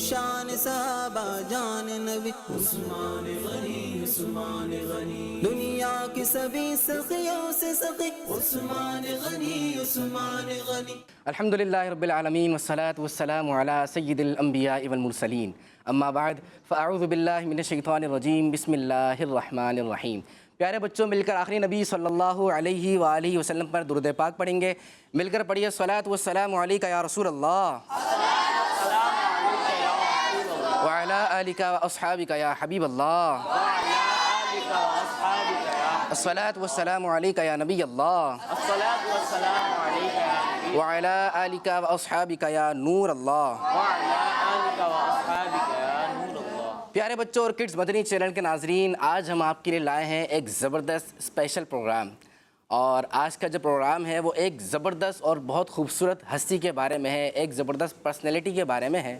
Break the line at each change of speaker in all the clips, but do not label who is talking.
شان صحابہ جان نبی عثمان غنی عثمان غنی دنیا کی سبھی سخیوں سے سخی عثمان غنی عثمان غنی
الحمدللہ رب العالمین والصلاة والسلام علی سید الانبیاء والمرسلین اما بعد فاعوذ باللہ من الشیطان الرجیم بسم اللہ الرحمن الرحیم۔ پیارے بچوں، مل کر آخری نبی صلی اللہ علیہ وآلہ وسلم پر درود پاک پڑھیں گے۔ مل کر پڑھیے الصلاۃ والسلام علیک یا رسول اللہ وعلی آلک واصحابک یا حبیب اللہ الصلاۃ والسلام علیک یا نبی اللہ وعلی آلک واصحابک یا نور اللہ۔ پیارے بچوں اور کڈز مدنی چینل کے ناظرین، آج ہم آپ کے لیے لائے ہیں ایک زبردست اسپیشل پروگرام، اور آج کا جو پروگرام ہے وہ ایک زبردست اور بہت خوبصورت ہستی کے بارے میں ہے، ایک زبردست پرسنالٹی کے بارے میں ہے۔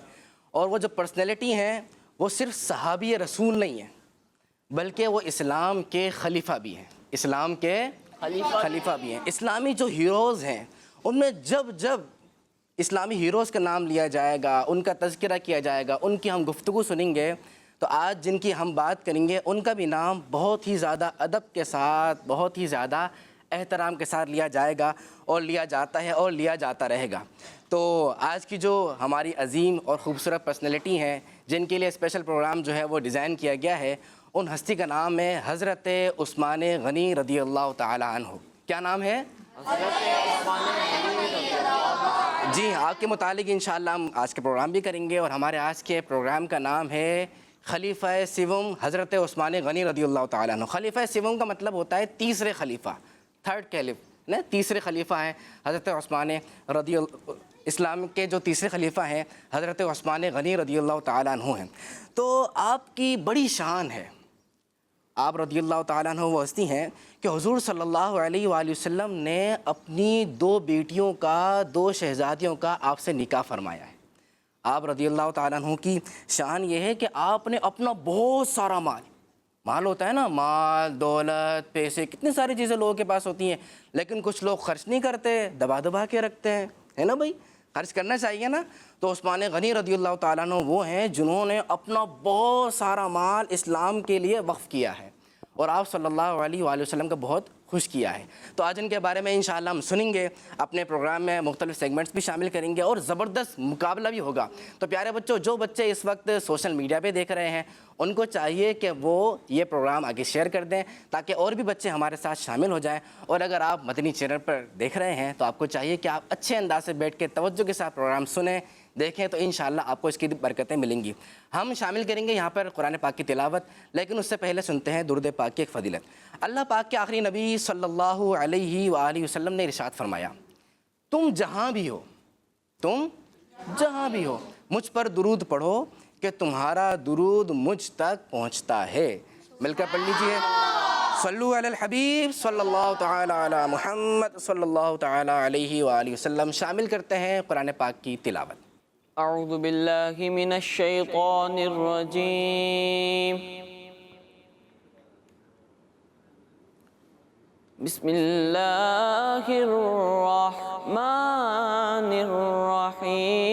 اور وہ جو پرسنالٹی ہیں وہ صرف صحابی رسول نہیں ہیں، بلکہ وہ اسلام کے خلیفہ بھی ہیں، اسلام کے خلیفہ بھی ہیں۔ اسلامی جو ہیروز ہیں ان میں جب اسلامی ہیروز کا نام لیا جائے گا، ان کا تذکرہ کیا جائے گا، ان کی ہم گفتگو سنیں گے، تو آج جن کی ہم بات کریں گے ان کا بھی نام بہت ہی زیادہ ادب کے ساتھ، بہت ہی زیادہ احترام کے ساتھ لیا جائے گا، اور لیا جاتا ہے اور لیا جاتا رہے گا۔ تو آج کی جو ہماری عظیم اور خوبصورت پرسنالٹی ہیں جن کے لیے اسپیشل پروگرام جو ہے وہ ڈیزائن کیا گیا ہے، ان ہستی کا نام ہے حضرت عثمان غنی رضی اللہ تعالی عنہ۔ کیا نام ہے؟ جی، آپ کے متعلق انشاءاللہ ہم آج کے پروگرام بھی کریں گے، اور ہمارے آج کے پروگرام کا نام ہے خلیفہ سوم حضرت عثمان غنی رضی اللہ تعالیٰ عنہ۔ خلیفہ سوم کا مطلب ہوتا ہے تیسرے خلیفہ، تھرڈ کیلف، تیسرے خلیفہ ہیں حضرت عثمان رضی اللہ، اسلام کے جو تیسرے خلیفہ ہیں حضرت عثمان غنی رضی اللہ تعالیٰ عنہ ہیں۔ تو آپ کی بڑی شان ہے، آپ رضی اللہ تعالیٰ عنہ وہ ہستی ہیں کہ حضور صلی اللہ علیہ وآلہ وسلم نے اپنی 2 بیٹیوں کا، 2 شہزادیوں کا آپ سے نکاح فرمایا ہے۔ آپ رضی اللہ تعالیٰ عنہ کی شان یہ ہے کہ آپ نے اپنا بہت سارا مال ہوتا ہے نا، مال دولت پیسے، کتنی ساری چیزیں لوگوں کے پاس ہوتی ہیں، لیکن کچھ لوگ خرچ نہیں کرتے، دبا کے رکھتے ہیں، ہے نا بھائی، خرچ کرنا چاہیے نا۔ تو عثمان غنی رضی اللہ تعالیٰ عنہ وہ ہیں جنہوں نے اپنا بہت سارا مال اسلام کے لیے وقف کیا ہے، اور آپ صلی اللہ علیہ وآلہ وسلم کا بہت خوش کیا ہے۔ تو آج ان کے بارے میں انشاءاللہ ہم سنیں گے، اپنے پروگرام میں مختلف سیگمنٹس بھی شامل کریں گے، اور زبردست مقابلہ بھی ہوگا۔ تو پیارے بچوں، جو بچے اس وقت سوشل میڈیا پہ دیکھ رہے ہیں ان کو چاہیے کہ وہ یہ پروگرام آگے شیئر کر دیں تاکہ اور بھی بچے ہمارے ساتھ شامل ہو جائیں، اور اگر آپ مدنی چینل پر دیکھ رہے ہیں تو آپ کو چاہیے کہ آپ اچھے انداز سے بیٹھ کے توجہ کے ساتھ پروگرام سنیں، دیکھیں، تو انشاءاللہ آپ کو اس کی برکتیں ملیں گی۔ ہم شامل کریں گے یہاں پر قرآن پاک کی تلاوت، لیکن اس سے پہلے سنتے ہیں درود پاک کی ایک فضیلت۔ اللہ پاک کے آخری نبی صلی اللہ علیہ وآلہ وسلم نے ارشاد فرمایا، تم جہاں بھی ہو مجھ پر درود پڑھو کہ تمہارا درود مجھ تک پہنچتا ہے۔ مل کر پڑھ لیجئے، صلو علی الحبیب صلی اللہ تعالی علی محمد صلی اللہ تعالی علیہ وآلہ وسلم۔ شامل کرتے ہیں قرآن پاک کی تلاوت۔
اعوذ باللہ من الشیطان الرجیم، بسم اللہ الرحمن الرحیم،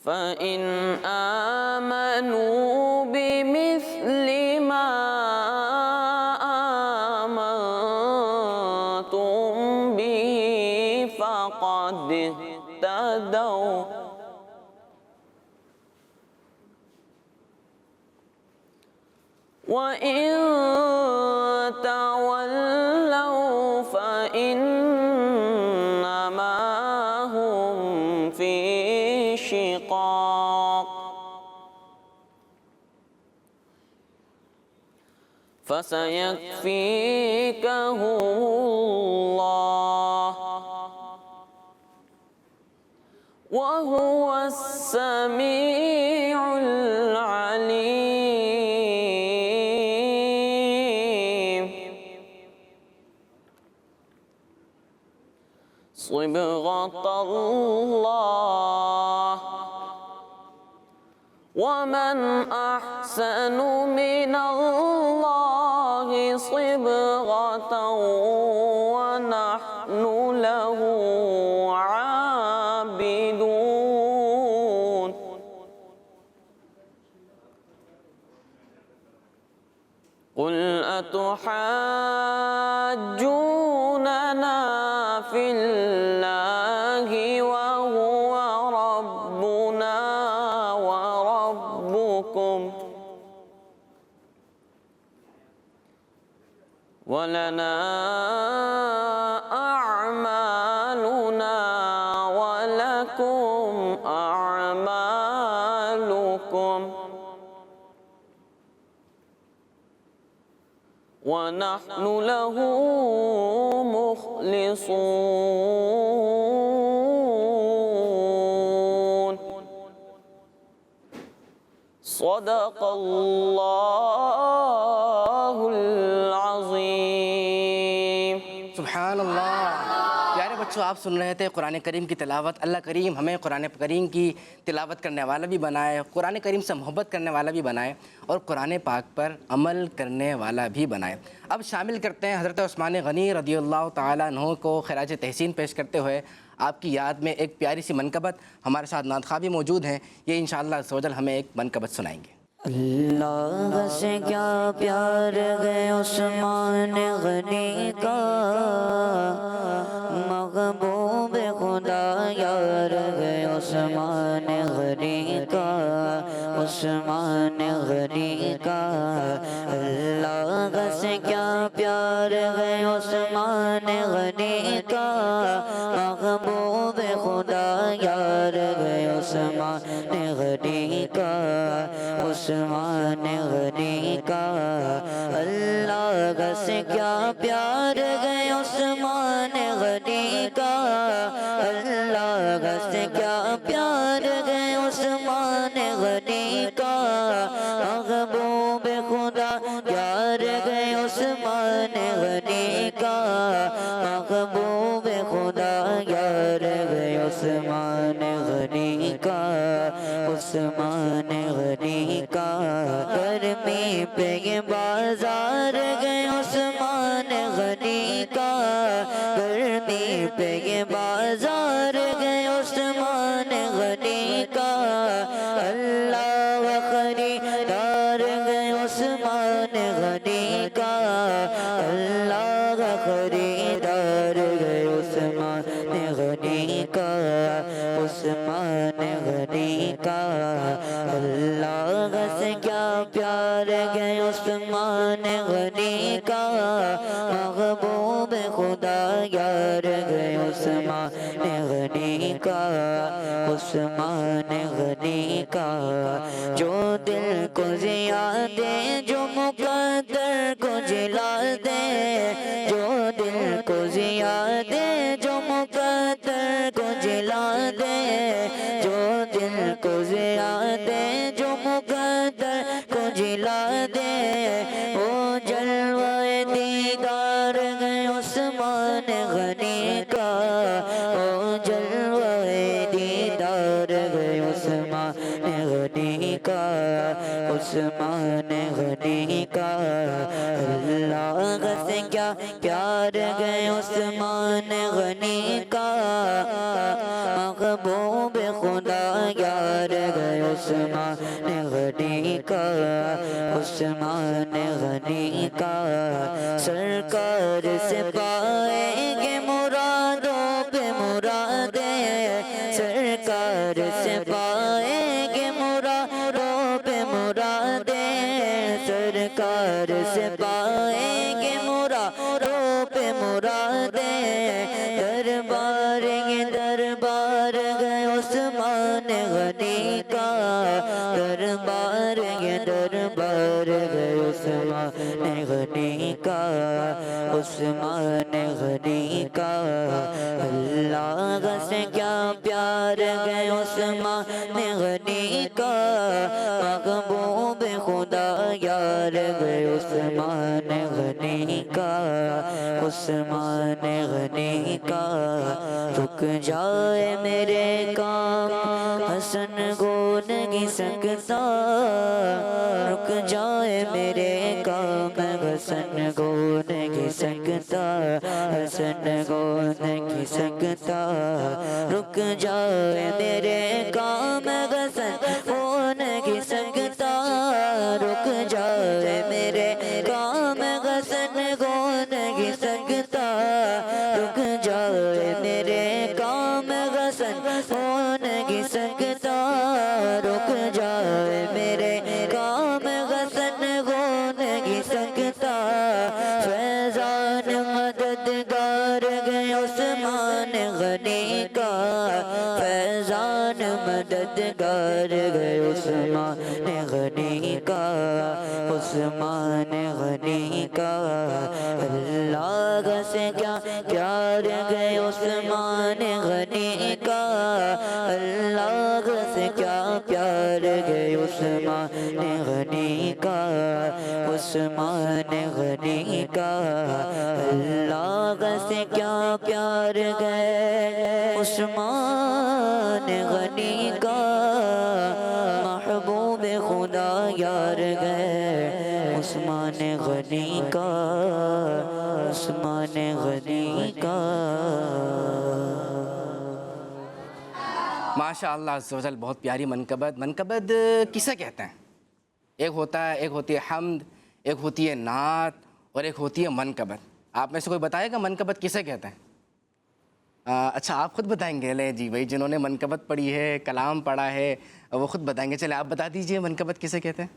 فَإِنْ آمَنُوا بِمِثْلِ مَا آمَنْتُمْ بِهِ فَقَدِ اهْتَدَوْا، وَإِن تَوَلَّوْا فَإِنَّمَا هُمْ فِي شِقَاقٍ فَسَيَكْفِيكَهُمُ اللَّهُ وَهُوَ السَّمِيعُ الْعَلِيمُ۔ صِبْغَةَ اللَّهِ وَمَنْ أَحْسَنُ مِنَ اللَّهِ صبغة ونحن له عابدون قل أتحاجوننا في الله وهو ربنا وربكم ولنا أعمالنا ولكم أعمالكم ونحن له مخلصون صدق الله العظيم
سبحان اللہ۔ پیارے بچوں، آپ سن رہے تھے قرآن کریم کی تلاوت۔ اللہ کریم ہمیں قرآن کریم کی تلاوت کرنے والا بھی بنائے، قرآن کریم سے محبت کرنے والا بھی بنائے اور قرآن پاک پر عمل کرنے والا بھی بنائے۔ اب شامل کرتے ہیں حضرت عثمان غنی رضی اللہ تعالیٰ عنہ کو خراج تحسین پیش کرتے ہوئے آپ کی یاد میں ایک پیاری سی منقبت۔ ہمارے ساتھ نعت خواہ بھی موجود ہیں، یہ انشاءاللہ عز و جل ہمیں ایک منقبت سنائیں گے۔
اللہ سے کیا پیار ہے عثمان غنی کا، محبوب خدا یار ہے عثمان غنی کا، عثمان غنی کا۔ اللہ سے کیا پیار ہے عثمان غنی کا، محبوب خدا یار ہے عثمان غنی کا، عثمان غنی کا۔ اللہ سے کیا پیار ہے عثمان غنی کا، اللہ سے کیا پیار ہے عثمان غنی کا، محبوب خدا یار ہے عثمان غنی کا، محبوب خدا یار ہے عثمان غنی کا، عثمان غنی کا۔ گرمی پہ یہ بازار گئے عثمان غنی کا، گرمی پہ یہ بازار گئے عثمان غنی کا۔ اللہ خریدار گئے عثمان غنی کا، اللہ خریدار گئے عثمان غنی کا، عثمان غنی کا۔ اللہ سے کیا پیار ہے عثمان غنی کا، محبوب خدا یار ہے عثمان غنی کا، عثمان غنی کا۔ جو دل کو ضیا دے، جو مقدر کو جلا دے، جو دل کو ضیا دے، جو مقدر کو جلا دے، جو دل کو ضیا دے، جو مقدر کو جلا دے، وہ جلوہ دیدار ہے عثمان غنی کا، وہ جلوہ دیدار ہے عثمان غنی کا، عثمان غنی کا۔ اللہ سے کیا پیار ہے عثمان غنی کا، محبوب خدا یار ہے عثمان غنی کا، عثمان غنی کا۔ سرکار سے پائیں گے مرادوں پہ مرادیں، سرکار سے پائیں گے مرادوں پہ مرادیں، سرکار سے پائیں گے مرادوں پہ مرادیں۔ دربار یہ دربار ہے عثمان غنی کا، دربار یہ دربار ہے عثمان غنی کا، عثمان غنی کا۔ اللہ سے کیا پیار ہے عثمان غنی کا، محبوب خدا یار ہے عثمان غنی کا، عثمان غنی کا۔ رک جائے میرے کام حسن کو نہیں سکتا، رک جائے میرے کام حسن کو نہیں سکتا، حسن کو نہیں سکتا، رک جائے میرے کام حسن ہو نہیں سکتا، رک جائے میرے کام حسن ہو نہیں سکتا، رک جائے میرے کام حسن ہو نہیں سکتا، رک جائے میرے کام حسن ہو نہیں سکتا، فیضان مددگار گئے عثمان غنی کا، فیضان مددگار گئے عثمان غنی کا، عثمان غنی کا، اللہ سے کیا پیار گئے عثمان غنی کا، اللہ سے کیا پیار گئے عثمان غنی کا، عثمان غنی کا، اللہ سے کیا پیار گئے عثمان غنی کا، محبوب خدا یار گئے عثمان غنی کا، عثمان غنی کا۔
ماشاء اللہ عز و جل، بہت پیاری منقبت۔ منقبت کسے کہتے ہیں؟ ایک ہوتی ہے حمد، ایک ہوتی ہے نعت، اور ایک ہوتی ہے منقبت۔ آپ میں سے کوئی بتائے گا منقبت کسے کہتے ہیں؟ اچھا آپ خود بتائیں گے؟ لے جی بھائی، جنہوں نے منقبت پڑھی ہے، کلام پڑھا ہے، وہ خود بتائیں گے۔ چلے آپ بتا دیجئے منقبت کسے کہتے ہیں؟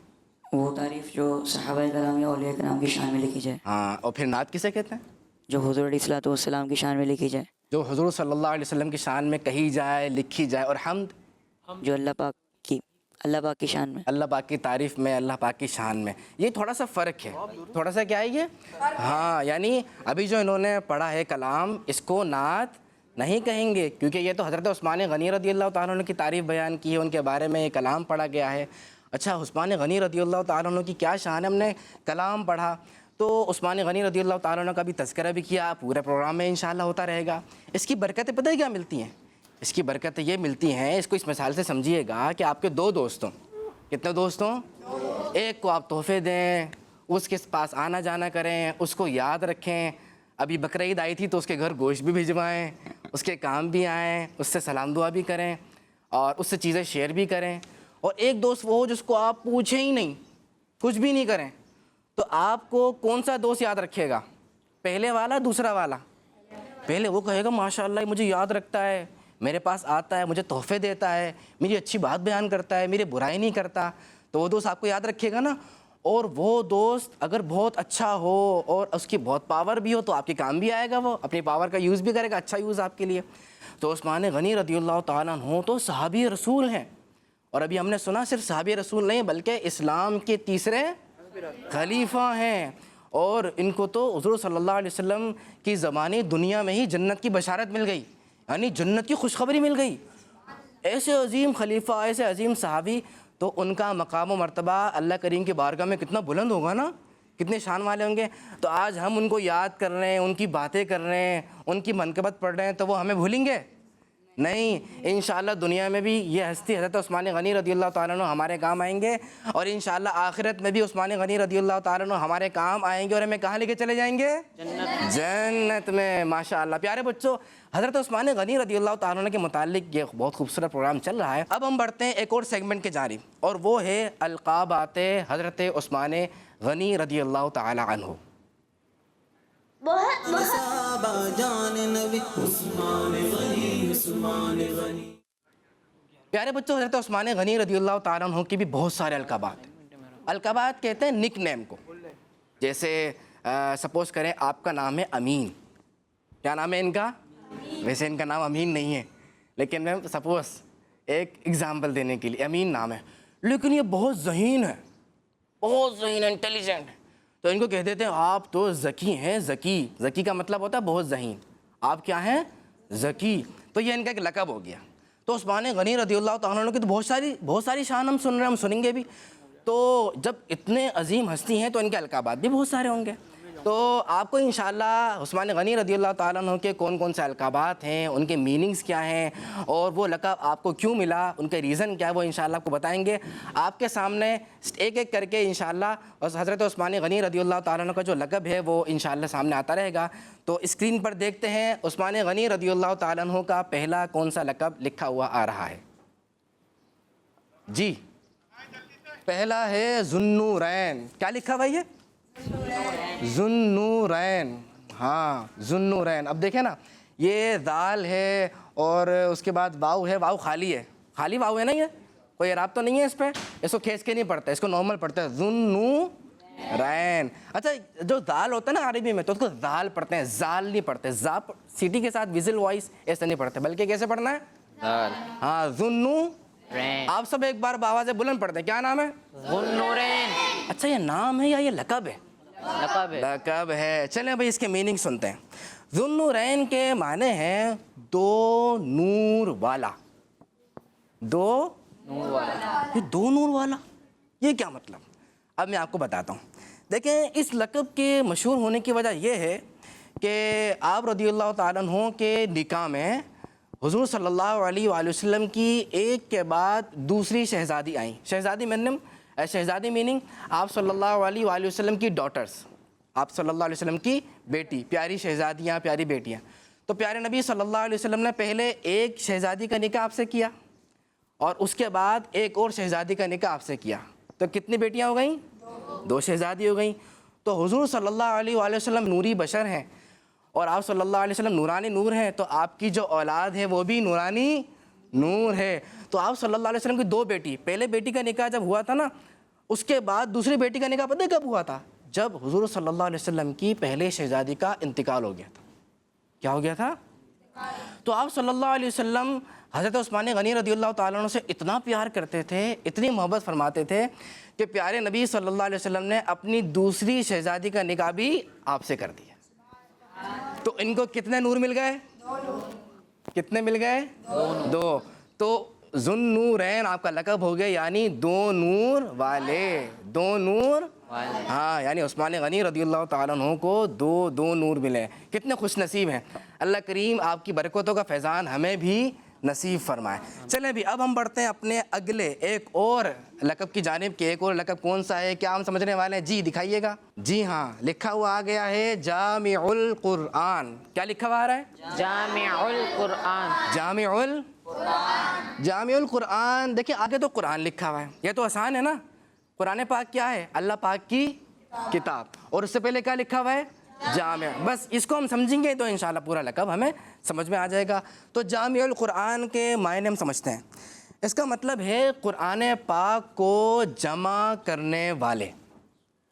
وہ تعریف جو صحابہ کرام یا اولیاء کرام کی شان میں لکھی جائے۔
ہاں، اور پھر نعت کسے کہتے ہیں؟
جو حضور علیہ الصلوۃ والسلام کی شان میں لکھی جائے،
جو حضور صلی اللہ علیہ وسلم کی شان میں کہی جائے، لکھی جائے۔ اور حمد؟
جو اللہ پاک کی شان میں،
اللہ پاک کی تعریف میں، اللہ پاک کی شان میں۔ یہ تھوڑا سا فرق ہے، تھوڑا سا کیا ہے یہ؟ ہاں، یعنی ابھی جو انہوں نے پڑھا ہے کلام، اس کو نعت نہیں کہیں گے، کیونکہ یہ تو حضرت عثمان غنی رضی اللہ تعالیٰ عنہ کی تعریف بیان کی ہے، ان کے بارے میں یہ کلام پڑھا گیا ہے۔ اچھا، عثمان غنی رضی اللہ تعالیٰ عنہ کی کیا شان ہے؟ ہم نے کلام پڑھا تو عثمان غنی رضی اللہ تعالیٰ عنہ کا بھی تذکرہ بھی کیا، پورے پروگرام میں انشاءاللہ ہوتا رہے گا۔ اس کی برکتیں پتہ ہے کیا ملتی ہیں؟ اس کی برکتیں یہ ملتی ہیں، اس کو اس مثال سے سمجھیے گا کہ آپ کے دو دوست ہوں۔ کتنے دوست ہوں؟ ایک کو آپ تحفے دیں، اس کے پاس آنا جانا کریں، اس کو یاد رکھیں۔ ابھی بقرعید آئی تھی تو اس کے گھر گوشت بھی بھجوائیں، اس کے کام بھی آئیں، اس سے سلام دعا بھی کریں، اور اس سے چیزیں شیئر بھی کریں۔ اور ایک دوست وہ ہو جس کو آپ پوچھیں ہی نہیں، کچھ بھی نہیں کریں، تو آپ کو کون سا دوست یاد رکھے گا؟ پہلے والا، دوسرا والا؟ پہلے وہ کہے گا ماشاءاللہ مجھے یاد رکھتا ہے، میرے پاس آتا ہے، مجھے تحفے دیتا ہے، میری اچھی بات بیان کرتا ہے، میری برائی نہیں کرتا، تو وہ دوست آپ کو یاد رکھے گا نا۔ اور وہ دوست اگر بہت اچھا ہو اور اس کی بہت پاور بھی ہو تو آپ کے کام بھی آئے گا، وہ اپنی پاور کا یوز بھی کرے گا، اچھا یوز آپ کے لیے۔ تو عثمان غنی رضی اللہ تعالیٰ عنہ تو صحابی رسول ہیں، اور ابھی ہم نے سنا صرف صحابی رسول نہیں بلکہ اسلام کے تیسرے خلیفہ ہیں، اور ان کو تو حضور صلی اللہ علیہ وسلم کی زمانی دنیا میں ہی جنت کی بشارت مل گئی، یعنی جنت کی خوشخبری مل گئی۔ ایسے عظیم خلیفہ، ایسے عظیم صحابی، تو ان کا مقام و مرتبہ اللہ کریم کی بارگاہ میں کتنا بلند ہوگا نا، کتنے شان والے ہوں گے۔ تو آج ہم ان کو یاد کر رہے ہیں، ان کی باتیں کر رہے ہیں، ان کی منقبت پڑھ رہے ہیں، تو وہ ہمیں بھولیں گے نہیں۔ انشاءاللہ دنیا میں بھی یہ ہستی حضرت عثمان غنی رضی اللہ تعالیٰ عنہ ہمارے کام آئیں گے، اور انشاءاللہ آخرت میں بھی عثمان غنی رضی اللہ تعالیٰ عنہ ہمارے کام آئیں گے، اور ہمیں کہاں لے کے چلے جائیں گے؟ جنت میں۔ ماشاءاللہ پیارے بچوں، حضرت عثمان غنی رضی اللہ تعالیٰ عنہ کے متعلق یہ بہت خوبصورت پروگرام چل رہا ہے۔ اب ہم بڑھتے ہیں ایک اور سیگمنٹ کے جانب، اور وہ ہے القابات حضرت عثمان غنی رضی اللہ تعالیٰ عنہ۔
صحابہ جان نبی عثمان غنی، عثمان غنی۔
پیارے بچوں، حضرت عثمان غنی رضی اللہ تعالیٰ عنہ کی بھی بہت سارے القابات ہیں۔ القابات کہتے ہیں نک نیم کو۔ جیسے سپوز کریں آپ کا نام ہے امین، کیا نام ہے ان کا؟ ویسے ان کا نام امین نہیں ہے، لیکن میں سپوز ایک ایگزامپل دینے کے لیے امین نام ہے، لیکن یہ بہت ذہین ہے، بہت ذہین، انٹیلیجنٹ، تو ان کو کہہ دیتے ہیں آپ تو ذکی ہیں۔ ذکی، ذکی کا مطلب ہوتا ہے بہت ذہین، آپ کیا ہیں؟ ذکی۔ تو یہ ان کا ایک لقب ہو گیا۔ تو عثمان غنی رضی اللہ تعالیٰ عنہ کی تو بہت ساری شان ہم سن رہے ہیں، ہم سنیں گے بھی۔ تو جب اتنے عظیم ہستی ہیں تو ان کے القابات بھی بہت سارے ہوں گے۔ تو آپ کو انشاءاللہ عثمان غنی رضی اللہ تعالیٰ عنہ کے کون کون سے القابات ہیں، ان کے میننگز کیا ہیں، اور وہ لقب آپ کو کیوں ملا، ان کے ریزن کیا ہے، وہ انشاءاللہ آپ کو بتائیں گے. آپ کے سامنے ایک ایک کر کے انشاءاللہ حضرت عثمان غنی رضی اللہ تعالیٰ عنہ کا جو لقب ہے وہ انشاءاللہ سامنے آتا رہے گا. تو اسکرین پر دیکھتے ہیں عثمان غنی رضی اللہ تعالیٰ عنہ کا پہلا کون سا لقب لکھا ہوا آ رہا ہے. جی پہلا ہے ذوالنورین. کیا لکھا ہوا ہے؟ ذوالنورین. ہاں ذوالنورین. اب دیکھیں نا، یہ دال ہے اور اس کے بعد واو ہے. واو خالی ہے، خالی واو ہے نا، یہ کوئی اعراب تو نہیں ہے اس پہ. اس کو کھینچ کے نہیں پڑھتا، اس کو نارمل پڑھتا ہے ذوالنورین. اچھا جو دال ہوتا ہے نا عربی میں تو اس کو دال پڑھتے ہیں، زال نہیں پڑھتے. زا سیٹی کے ساتھ وزل وائس ایسے نہیں پڑھتے، بلکہ کیسے پڑھنا ہے؟
دال.
ہاں ذوالنورین. آپ سب ایک بار بآواز بلند پڑھتے ہیں. کیا نام ہے؟
ذوالنورین.
اچھا یہ نام ہے یا یہ لقب ہے؟
لقب ہے.
لقب ہے. چلیں بھائی اس کے میننگ سنتے ہیں. ذوالنورین کے معنی ہیں دو نور والا. دو
نور والا.
یہ دو نور والا، یہ کیا مطلب؟ اب میں آپ کو بتاتا ہوں. دیکھیں اس لقب کے مشہور ہونے کی وجہ یہ ہے کہ آپ رضی اللہ تعالیٰ عنہ کے نکاح میں حضور صلی اللہ علیہ وآلہ وسلم کی ایک کے بعد دوسری شہزادی آئیں. شہزادی میننگ آپ صلی اللہ علیہ وآلہ وسلم کی ڈاٹرز، آپ صلی اللہ علیہ وسلم کی بیٹی، پیاری شہزادیاں، پیاری بیٹیاں. تو پیارے نبی صلی اللہ علیہ وسلم نے پہلے ایک شہزادی کا نکاح آپ سے کیا اور اس کے بعد ایک اور شہزادی کا نکاح آپ سے کیا. تو کتنی بیٹیاں ہو گئیں؟ دو شہزادی ہو گئیں. تو حضور صلی اللہ علیہ وآلہ وسلم نوری بشر ہیں اور آپ صلی اللہ علیہ وسلم نورانی نور ہیں. تو آپ کی جو اولاد ہے وہ بھی نورانی نور ہے. تو آپ صلی اللہ علیہ وسلم کی دو بیٹی، پہلے بیٹی کا نکاح جب ہوا تھا نا، اس کے بعد دوسری بیٹی کا نکاح پتہ کب ہوا تھا؟ جب حضور صلی اللہ علیہ وسلم کی پہلے شہزادی کا انتقال ہو گیا تھا. کیا ہو گیا تھا؟ تو آپ صلی اللہ علیہ وسلم حضرت عثمان غنی رضی اللہ تعالیٰ عنہ سے اتنا پیار کرتے تھے، اتنی محبت فرماتے تھے کہ پیارے نبی صلی اللہ علیہ وسلم نے اپنی دوسری شہزادی کا نکاح بھی آپ سے کر دیا. تو ان کو کتنے نور مل گئے؟ کتنے مل گئے؟ دو. تو ذوالنورین آپ کا لقب ہو گیا، یعنی دو نور والے. دو نور، ہاں، یعنی عثمان غنی رضی اللہ تعالیٰ عنہ کو دو نور ملے. کتنے خوش نصیب ہیں. اللہ کریم آپ کی برکتوں کا فیضان ہمیں بھی نصیب فرمائے. چلیں بھی اب ہم بڑھتے ہیں اپنے اگلے ایک اور لقب کی جانب. کہ ایک اور لقب کون سا ہے، کیا ہم سمجھنے والے ہیں؟ جی دکھائیے گا. جی ہاں لکھا ہوا آ گیا ہے جامع القرآن. کیا لکھا ہوا آ رہا ہے؟
جامع القرآن.
جامع القرآن. دیکھیں آگے تو قرآن لکھا ہوا ہے، یہ تو آسان ہے نا. قرآن پاک کیا ہے؟ اللہ پاک کی کتاب. اور اس سے پہلے کیا لکھا ہوا ہے؟ جامع. بس اس کو ہم سمجھیں گے تو انشاءاللہ پورا لقب ہمیں سمجھ میں آ جائے گا. تو جامع القرآن کے معنی ہم سمجھتے ہیں. اس کا مطلب ہے قرآن پاک کو جمع کرنے والے.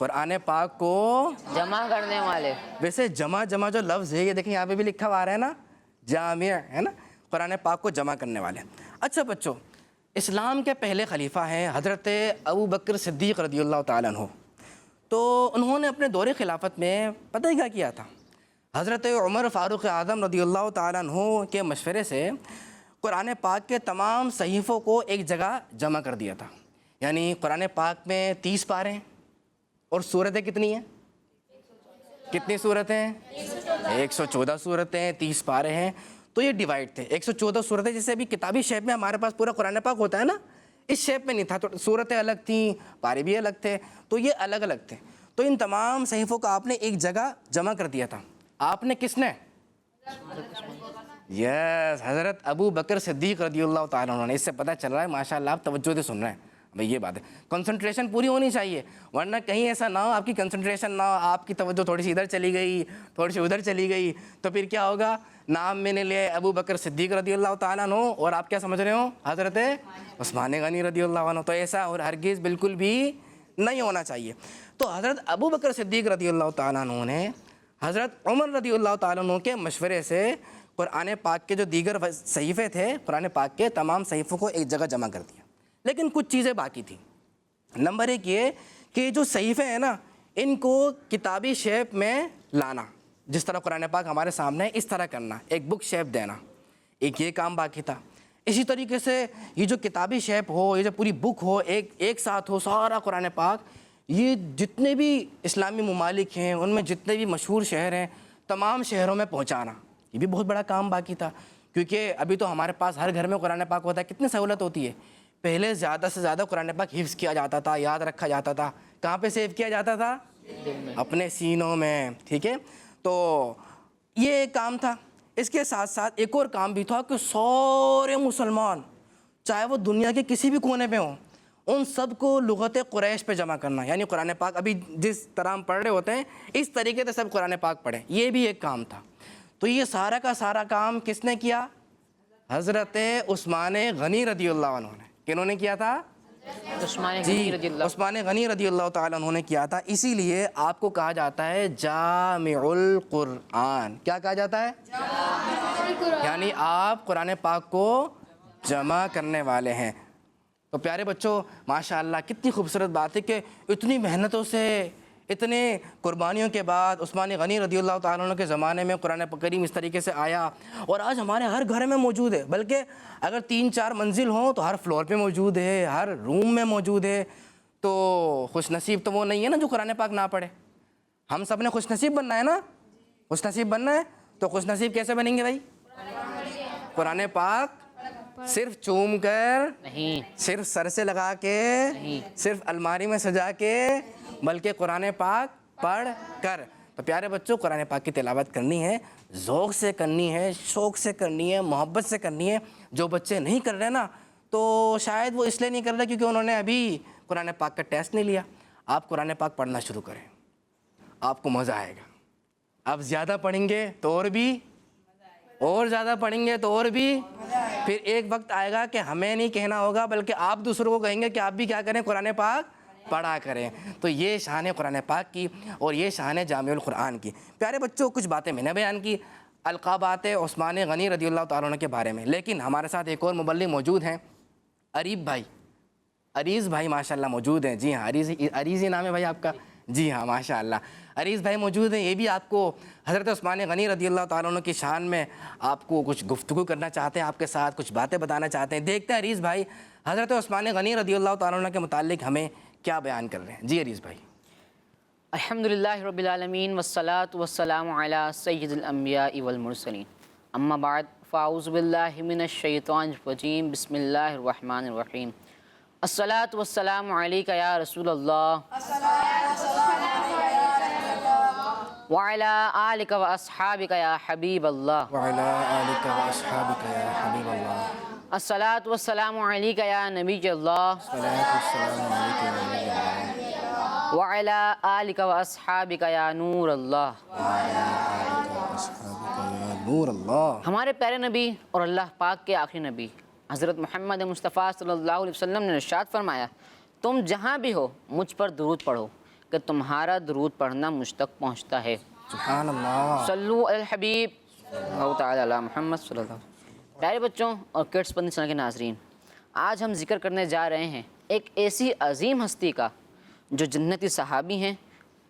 قرآن پاک کو
جمع کرنے والے.
ویسے جمع جو لفظ ہے یہ دیکھیں یہاں پہ بھی لکھا ہوا آ رہا ہے نا، جامع ہے نا، قرآن پاک کو جمع کرنے والے. اچھا بچوں، اسلام کے پہلے خلیفہ ہیں حضرت ابو بکر صدیق رضی اللہ تعالیٰ عنہ. تو انہوں نے اپنے دور خلافت میں پتہ ہی کیا کیا تھا؟ حضرت عمر فاروق اعظم رضی اللہ تعالیٰ عنہ کے مشورے سے قرآن پاک کے تمام صحیفوں کو ایک جگہ جمع کر دیا تھا. یعنی قرآن پاک میں 30 پارے ہیں اور سورتیں کتنی ہیں؟ کتنی صورتیں؟ 114 صورتیں، 30 پارے ہیں. تو یہ ڈیوائڈ تھے 114 صورتیں. جیسے ابھی کتابی شیپ میں ہمارے پاس پورا قرآن پاک ہوتا ہے نا، اس شیپ میں نہیں تھا. تو صورتیں الگ تھیں، پارے بھی الگ تھے، تو یہ الگ الگ تھے. تو ان تمام صحیفوں کو آپ نے ایک جگہ جمع کر دیا تھا. آپ نے کس نے؟ یس، حضرت ابو بکر صدیق رضی اللہ تعالیٰ عنہ نے. اس سے پتہ چل رہا ہے ماشاءاللہ آپ توجہ سے سن رہے ہیں. بھئی یہ بات ہے، کنسنٹریشن پوری ہونی چاہیے، ورنہ کہیں ایسا نہ ہو آپ کی کنسنٹریشن نہ ہو، آپ کی توجہ تھوڑی سی ادھر چلی گئی، تھوڑی سی ادھر چلی گئی، تو پھر کیا ہوگا؟ نام میں نے لے ابو بکر صدیق رضی اللہ تعالیٰ عنہ اور آپ کیا سمجھ رہے ہو؟ حضرت عثمان غنی رضی اللہ عنہ. تو ایسا اور ہرگز بالکل بھی نہیں ہونا چاہیے. تو حضرت ابو بکر صدیق رضی اللہ تعالیٰ عنہ نے حضرت عمر رضی اللہ تعالیٰ عنہ کے مشورے سے قرآن پاک کے جو دیگر صحیفے تھے، قرآن پاک کے تمام صحیفوں کو ایک جگہ جمع کر دیا. لیکن کچھ چیزیں باقی تھیں. نمبر ایک یہ کہ جو صحیفے ہیں نا، ان کو کتابی شیپ میں لانا، جس طرح قرآن پاک ہمارے سامنے اس طرح کرنا، ایک بک شیپ دینا، ایک یہ کام باقی تھا. اسی طریقے سے یہ جو کتابی شیپ ہو، یہ جو پوری بک ہو، ایک ساتھ ہو سارا قرآن پاک، یہ جتنے بھی اسلامی ممالک ہیں ان میں جتنے بھی مشہور شہر ہیں تمام شہروں میں پہنچانا، یہ بھی بہت بڑا کام باقی تھا، کیونکہ ابھی تو ہمارے پاس ہر گھر میں قرآن پاک ہوتا ہے، کتنی سہولت ہوتی ہے۔ پہلے زیادہ سے زیادہ قرآن پاک حفظ کیا جاتا تھا، یاد رکھا جاتا تھا، کہاں پہ سیو کیا جاتا تھا؟ اپنے سینوں میں، ٹھیک ہے۔ تو یہ ایک کام تھا۔ اس کے ساتھ ساتھ ایک اور کام بھی تھا کہ سارے مسلمان چاہے وہ دنیا کے کسی بھی کونے پہ ہوں ان سب کو لغت قریش پہ جمع کرنا، یعنی قرآن پاک ابھی جس طرح ہم پڑھ رہے ہوتے ہیں اس طریقے سے سب قرآن پاک پڑھیں، یہ بھی ایک کام تھا۔ تو یہ سارا کا سارا کام کس نے کیا؟ حضرت عثمان غنی رضی اللہ عنہ نے۔ کنہوں نے کیا تھا؟
عثمان غنی رضی اللہ
عثمان غنی رضی اللہ تعالیٰ عنہ نے کیا تھا۔ اسی لیے آپ کو کہا جاتا ہے جامع القرآن۔ کیا کہا جاتا ہے؟ یعنی آپ قرآن پاک کو جمع کرنے والے ہیں۔ تو پیارے بچوں ماشاءاللہ کتنی خوبصورت بات ہے کہ اتنی محنتوں سے، اتنے قربانیوں کے بعد عثمان غنی رضی اللہ تعالیٰ عنہ کے زمانے میں قرآن کریم اس طریقے سے آیا اور آج ہمارے ہر گھر میں موجود ہے، بلکہ اگر 3-4 منزل ہوں تو ہر فلور پہ موجود ہے، ہر روم میں موجود ہے۔ تو خوش نصیب تو وہ نہیں ہے نا جو قرآن پاک نہ پڑھے۔ ہم سب نے خوش نصیب بننا ہے نا، خوش نصیب بننا ہے۔ تو خوش نصیب کیسے بنیں گے بھائی؟ قرآن پاک صرف چوم کر
نہیں،
صرف سر سے لگا کے صرف الماری میں سجا کے، بلکہ قرآن پاک پڑھ کر۔ تو پیارے بچوں قرآن پاک کی تلاوت کرنی ہے، ذوق سے کرنی ہے، شوق سے کرنی ہے، محبت سے کرنی ہے۔ جو بچے نہیں کر رہے نا تو شاید وہ اس لیے نہیں کر رہے کیونکہ انہوں نے ابھی قرآن پاک کا ٹیسٹ نہیں لیا۔ آپ قرآن پاک پڑھنا شروع کریں، آپ کو مزہ آئے گا۔ آپ زیادہ پڑھیں گے تو اور بھی، اور زیادہ پڑھیں گے تو اور بھی، پھر ایک وقت آئے گا کہ ہمیں نہیں کہنا ہوگا بلکہ آپ دوسروں کو کہیں گے کہ آپ بھی کیا کریں؟ قرآن پاک پڑھا کریں۔ تو یہ شان ہے قرآن پاک کی اور یہ شان ہے جامع القرآن کی۔ پیارے بچوں کچھ باتیں میں نے بیان کی القابات عثمان غنی رضی اللہ تعالیٰ عنہ کے بارے میں، لیکن ہمارے ساتھ ایک اور مبلغ موجود ہیں، عریب بھائی، عریض بھائی ماشاءاللہ موجود ہیں۔ جی ہاں، عریض ہی نام ہے بھائی آپ کا؟ جی ہاں ماشاءاللہ، عریض بھائی موجود ہیں۔ یہ بھی آپ کو حضرت عثمان غنی رضی اللہ تعالیٰ عنہ کی شان میں آپ کو کچھ گفتگو کرنا چاہتے ہیں، آپ کے ساتھ کچھ باتیں بتانا چاہتے ہیں۔ دیکھتے ہیں عریض بھائی حضرت عثمان غنی رضی اللہ تعالیٰ عنہ کے متعلق ہمیں کیا بیان کر رہے ہیں۔ جی عریض بھائی۔
الحمدللہ رب العالمین والصلاة والسلام علی سید الانبیاء والمرسلین، اما بعد فاعوذ باللہ من الشیطان الرجیم، بسم اللہ الرحمن الرحیم۔ الصلاة والسلام علیکہ یا رسول اللہ وعلی آلک و اصحابک یا حبیب اللہ،
وعلی آلک و اصحابک یا حبیب اللہ،
الصلاة والسلام علیکہ یا نبی اللہ
صلاۃ والسلام علیک یا نبی اللہ،
وعلی آلک و اصحابک یا نور اللہ۔
وعلی آلک و اصحابک یا نور اللہ۔
ہمارے پیارے نبی اور اللہ پاک کے آخری نبی حضرت محمد مصطفیٰ صلی اللہ علیہ وسلم نے ارشاد فرمایا، تم جہاں بھی ہو مجھ پر درود پڑھو کہ تمہارا درود پڑھنا مجھ تک پہنچتا ہے۔
سبحان اللہ۔
صلو علی الحبیب اللہ تعالی علی محمد صلی اللہ علیہ وسلم۔ پیارے بچوں اور کڈس بندی چینل کے ناظرین، آج ہم ذکر کرنے جا رہے ہیں ایک ایسی عظیم ہستی کا جو جنتی صحابی ہیں،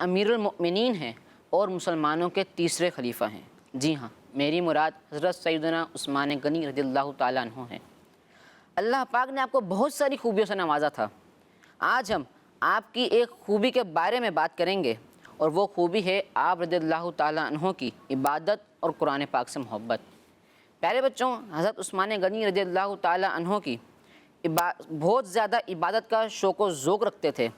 امیر المؤمنین ہیں اور مسلمانوں کے تیسرے خلیفہ ہیں۔ جی ہاں، میری مراد حضرت سیدنا عثمان غنی رضی اللہ تعالیٰ عنہ ہیں۔ اللہ پاک نے آپ کو بہت ساری خوبیوں سے نوازا تھا۔ آج ہم آپ کی ایک خوبی کے بارے میں بات کریں گے اور وہ خوبی ہے آپ رضی اللہ تعالیٰ عنہ کی عبادت اور قرآن پاک سے محبت۔ پیارے بچوں، حضرت عثمان غنی رضی اللہ تعالیٰ عنہ کی بہت زیادہ عبادت کا شوق و ذوق رکھتے تھے۔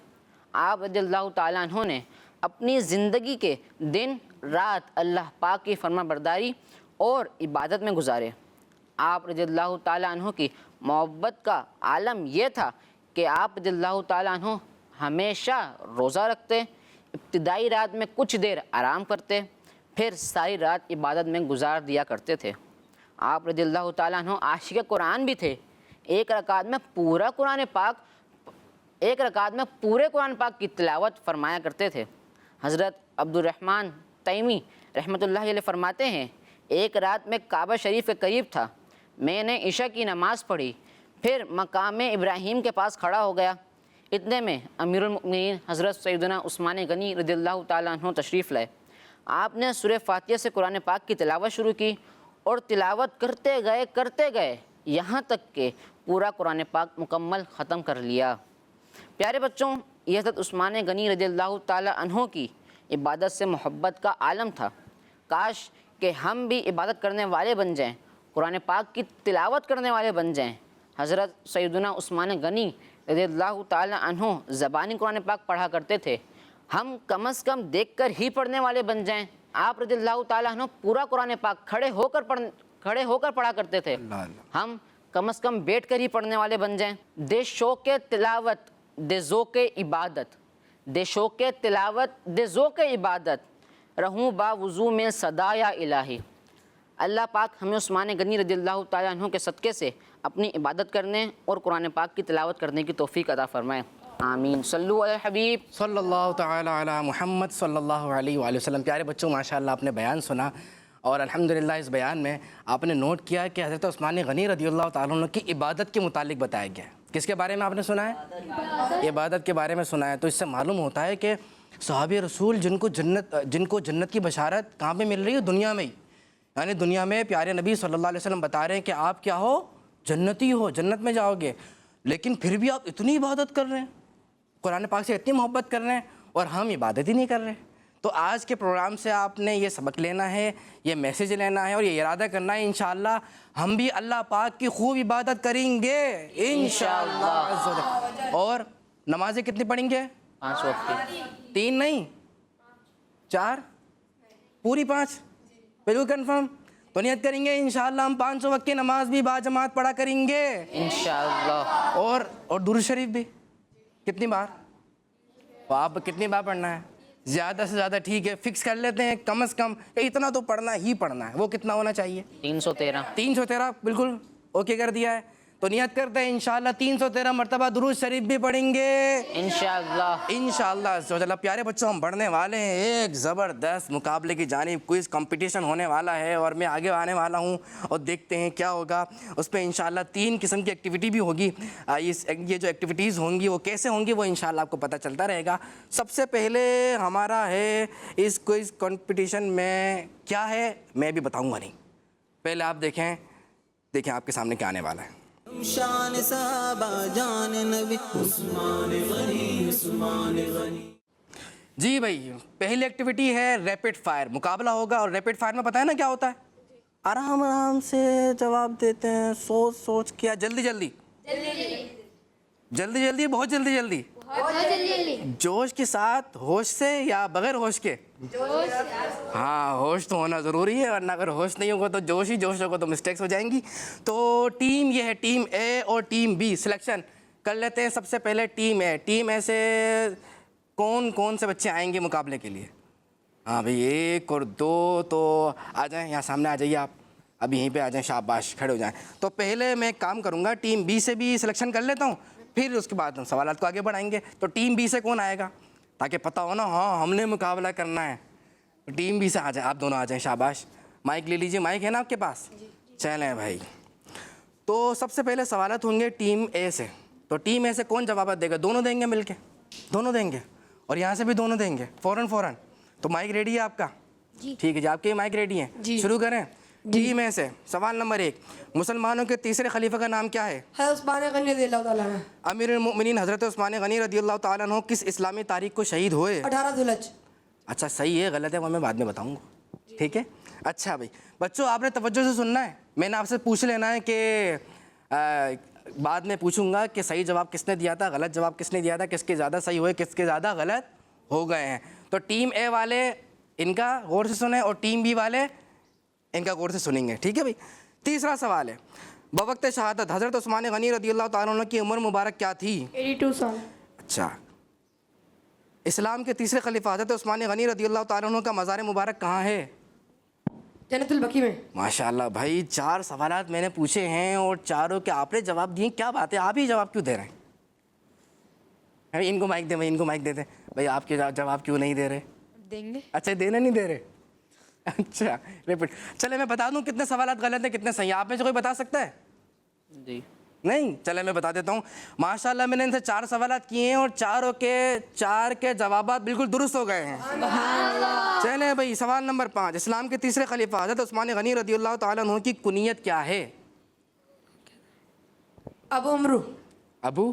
آپ رضی اللہ تعالیٰ عنہ نے اپنی زندگی کے دن رات اللہ پاک کی فرما برداری اور عبادت میں گزارے۔ آپ رضی اللہ تعالیٰ عنہ کی محبت کا عالم یہ تھا کہ آپ رضی اللہ تعالیٰ عنہ ہمیشہ روزہ رکھتے، ابتدائی رات میں کچھ دیر آرام کرتے، پھر ساری رات عبادت میں گزار دیا کرتے تھے۔ آپ رضی اللہ تعالیٰ عنہ عاشق قرآن بھی تھے۔ ایک رکعت میں پورے قرآن پاک کی تلاوت فرمایا کرتے تھے۔ حضرت عبد الرحمن تیمی رحمۃ اللہ علیہ فرماتے ہیں، ایک رات میں کعبہ شریف کے قریب تھا، میں نے عشاء کی نماز پڑھی، پھر مقام ابراہیم کے پاس کھڑا ہو گیا۔ اتنے میں امیر المؤمنین حضرت سیدنا عثمان غنی رضی اللہ تعالیٰ عنہ تشریف لائے۔ آپ نے سورہ فاتحہ سے قرآن پاک کی تلاوت شروع کی اور تلاوت کرتے گئے یہاں تک کہ پورا قرآن پاک مکمل ختم کر لیا۔ پیارے بچوں، یہ حضرت عثمان غنی رضی اللہ تعالی عنہ کی عبادت سے محبت کا عالم تھا۔ کاش کہ ہم بھی عبادت کرنے والے بن جائیں، قرآن پاک کی تلاوت کرنے والے بن جائیں۔ حضرت سیدنا عثمان غنی رضی اللہ تعالی عنہ زبانی قرآن پاک پڑھا کرتے تھے، ہم کم از کم دیکھ کر ہی پڑھنے والے بن جائیں۔ آپ رضی اللہ تعالی عنہ پورا قرآن پاک کھڑے ہو کر پڑھا کرتے تھے، ہم کم از کم بیٹھ کر ہی پڑھنے والے بن جائیں۔ دے شوق تلاوت دے ذوق عبادت، دے شوق تلاوت دے ذوق عبادت، رہوں با وضو میں صدا یا الہی۔ اللہ پاک ہمیں عثمان غنی رضی اللہ تعالیٰ عنہ کے صدقے سے اپنی عبادت کرنے اور قرآن پاک کی تلاوت کرنے کی توفیق عطا فرمائے، آمین۔ صلو علی الحبیب
صلی اللہ تعالی علی محمد صلی اللہ علیہ وآلہ وسلم۔ پیارے بچوں، ماشاءاللہ آپ نے بیان سنا، اور الحمدللہ اس بیان میں آپ نے نوٹ کیا کہ حضرت عثمان غنی رضی اللہ تعالیٰ عنہ کی عبادت کے متعلق بتایا گیا ہے۔ کس کے بارے میں آپ نے سنا ہے؟ عبادت کے بارے میں سنا ہے۔ تو اس سے معلوم ہوتا ہے کہ صحابہ رسول جن کو جنت کی بشارت کہاں پہ مل رہی ہے؟ دنیا میں ہی، یعنی دنیا میں پیارے نبی صلی اللہ علیہ وسلم بتا رہے ہیں کہ آپ کیا ہو؟ جنتی ہو، جنت میں جاؤ گے، لیکن پھر بھی آپ اتنی عبادت کر رہے ہیں، قرآن پاک سے اتنی محبت کر رہے ہیں، اور ہم عبادت ہی نہیں کر رہے۔ تو آج کے پروگرام سے آپ نے یہ سبق لینا ہے، یہ میسیج لینا ہے، اور یہ ارادہ کرنا ہے انشاءاللہ ہم بھی اللہ پاک کی خوب عبادت کریں گے انشاءاللہ۔ اور نمازیں کتنی پڑھیں گے؟
5 وقت کی،
3 نہیں 4، پوری 5، بالکل کنفرم؟ تو نیت کریں گے انشاءاللہ ہم 500 وقت کی نماز بھی باجماعت پڑھا کریں گے
انشاءاللہ۔
اور درود شریف بھی کتنی بار؟ تو آپ کتنی بار پڑھنا ہے؟ زیادہ سے زیادہ ٹھیک ہے، فکس کر لیتے ہیں کم از کم کہ اتنا تو پڑھنا ہی پڑھنا ہے۔ وہ کتنا ہونا چاہیے؟ 313 بالکل اوکے کر دیا ہے۔ تو نیت کرتے ہیں انشاءاللہ 313 مرتبہ درود شریف بھی پڑھیں گے انشاءاللہ عز و جل۔ پیارے بچوں، ہم بڑھنے والے ہیں ایک زبردست مقابلے کی جانب، کوئز کمپٹیشن ہونے والا ہے، اور میں آگے آنے والا ہوں، اور دیکھتے ہیں کیا ہوگا اس پہ۔ انشاءاللہ 3 قسم کی ایکٹیویٹی بھی ہوگی۔ یہ جو ایکٹیویٹیز ہوں گی وہ کیسے ہوں گی وہ انشاءاللہ آپ کو پتہ چلتا رہے گا۔ سب سے پہلے ہمارا ہے اس کوئز کمپٹیشن میں کیا ہے میں بھی بتاؤں گا نہیں، پہلے آپ دیکھیں آپ کے سامنے کیا آنے والا ہے۔
شان صحابہ جان نبی عثمان غنی، عثمان غنی۔
جی بھائی، پہلی ایکٹیویٹی ہے ریپڈ فائر، مقابلہ ہوگا، اور ریپڈ فائر میں پتہ ہے نا کیا ہوتا ہے؟ آرام سے جواب دیتے ہیں، سوچ کیا، جلدی بہت جلدی، جوش کے ساتھ، ہوش سے یا بغیر ہوش کے؟ ہاں، ہوش تو ہونا ضروری ہے، ورنہ اگر ہوش نہیں ہوگا تو جوش ہوگا تو مسٹیکس ہو جائیں گی۔ تو ٹیم یہ ہے، ٹیم اے اور ٹیم بی، سلیکشن کر لیتے ہیں۔ سب سے پہلے ٹیم اے سے کون سے بچے آئیں گے مقابلے کے لیے؟ ہاں بھئی، 1 اور 2 تو آ جائیں، یہاں سامنے آ جائیے، آپ اب یہیں پہ آ جائیں، شاباش، کھڑے ہو جائیں۔ تو پہلے میں ایک کام کروں گا، ٹیم بی سے بھی سلیکشن کر لیتا ہوں، پھر اس کے بعد ہم سوالات کو آگے بڑھائیں گے۔ تو ٹیم بی سے کون آئے گا تاکہ پتہ ہو نا، ہاں ہم نے مقابلہ کرنا ہے۔ ٹیم بی سے آ جائیں، آپ دونوں آ جائیں، شاباش۔ مائک لے لیجیے، مائک ہے نا آپ کے پاس؟ چلیں بھائی، تو سب سے پہلے سوالات ہوں گے ٹیم اے سے۔ تو ٹیم اے سے کون جوابات دے گا؟ دونوں دیں گے، مل کے دونوں دیں گے، اور یہاں سے بھی دونوں دیں گے فوراً۔ تو مائک ریڈی ہے آپ کا؟ ٹھیک ہے جی، آپ کے مائک ریڈی ہیں؟ شروع کریں۔ ٹیم اے سے سوال نمبر 1، مسلمانوں کے تیسرے خلیفہ کا نام کیا ہے؟
عثمان غنی رضی اللہ تعالیٰ عنہ۔
امیر المؤمنین حضرت عثمان غنی رضی اللہ تعالیٰ عنہ کس اسلامی تاریخ کو شہید ہوئے؟
18 ذوالحج۔
اچھا صحیح ہے، غلط ہے وہ میں بعد میں بتاؤں گا، ٹھیک ہے؟ اچھا بھائی بچوں، آپ نے توجہ سے سننا ہے، میں نے آپ سے پوچھ لینا ہے کہ بعد میں پوچھوں گا کہ صحیح جواب کس نے دیا تھا، غلط جواب کس نے دیا تھا، کس کے زیادہ صحیح ہوئے، کس کے زیادہ غلط ہو گئے ہیں۔ تو ٹیم اے والے ان کا غور سے سنیں، اور ٹیم بی والے ان کا غور سے سنیں گے، ٹھیک ہے بھائی؟ تیسرا سوال ہے، بوقت شہادت حضرت عثمان غنی رضی اللہ تعالیٰ عنہ کی عمر مبارک کیا تھی؟
82 سال۔
اچھا، اسلام کے تیسرے خلیفہ حضرت عثمان غنی رضی اللہ تعالیٰ عنہ کا مزار مبارک کہاں ہے؟
جنت البقیع میں۔
ماشاءاللہ بھائی، 4 سوالات میں نے پوچھے ہیں اور چاروں کے آپ نے جواب دیے، کیا بات ہے، آپ ہی جواب کیوں دے رہے ہیں؟ ان کو مائک دیں بھائی، ان کو مائک دے دیں بھائی، آپ کے جواب کیوں نہیں دے رہے؟
دیں گے۔
اچھا دینے نہیں دے رہے، اچھا ریپیٹ۔ چلے میں بتا دوں کتنے سوالات غلط ہیں کتنے صحیح، آپ میں سے کوئی بتا سکتا ہے؟
جی
نہیں، چلے میں بتا دیتا ہوں۔ ماشاءاللہ میں نے ان سے 4 سوالات کیے ہیں اور 4 کے جوابات بالکل درست ہو گئے ہیں۔ چلیں بھائی، سوال نمبر 5، اسلام کے تیسرے خلیفہ حضرت عثمان غنی رضی اللہ تعالیٰ عنہ کی کنیت کیا ہے؟
ابو عمرو۔
ابو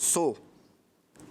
100,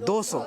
200,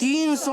300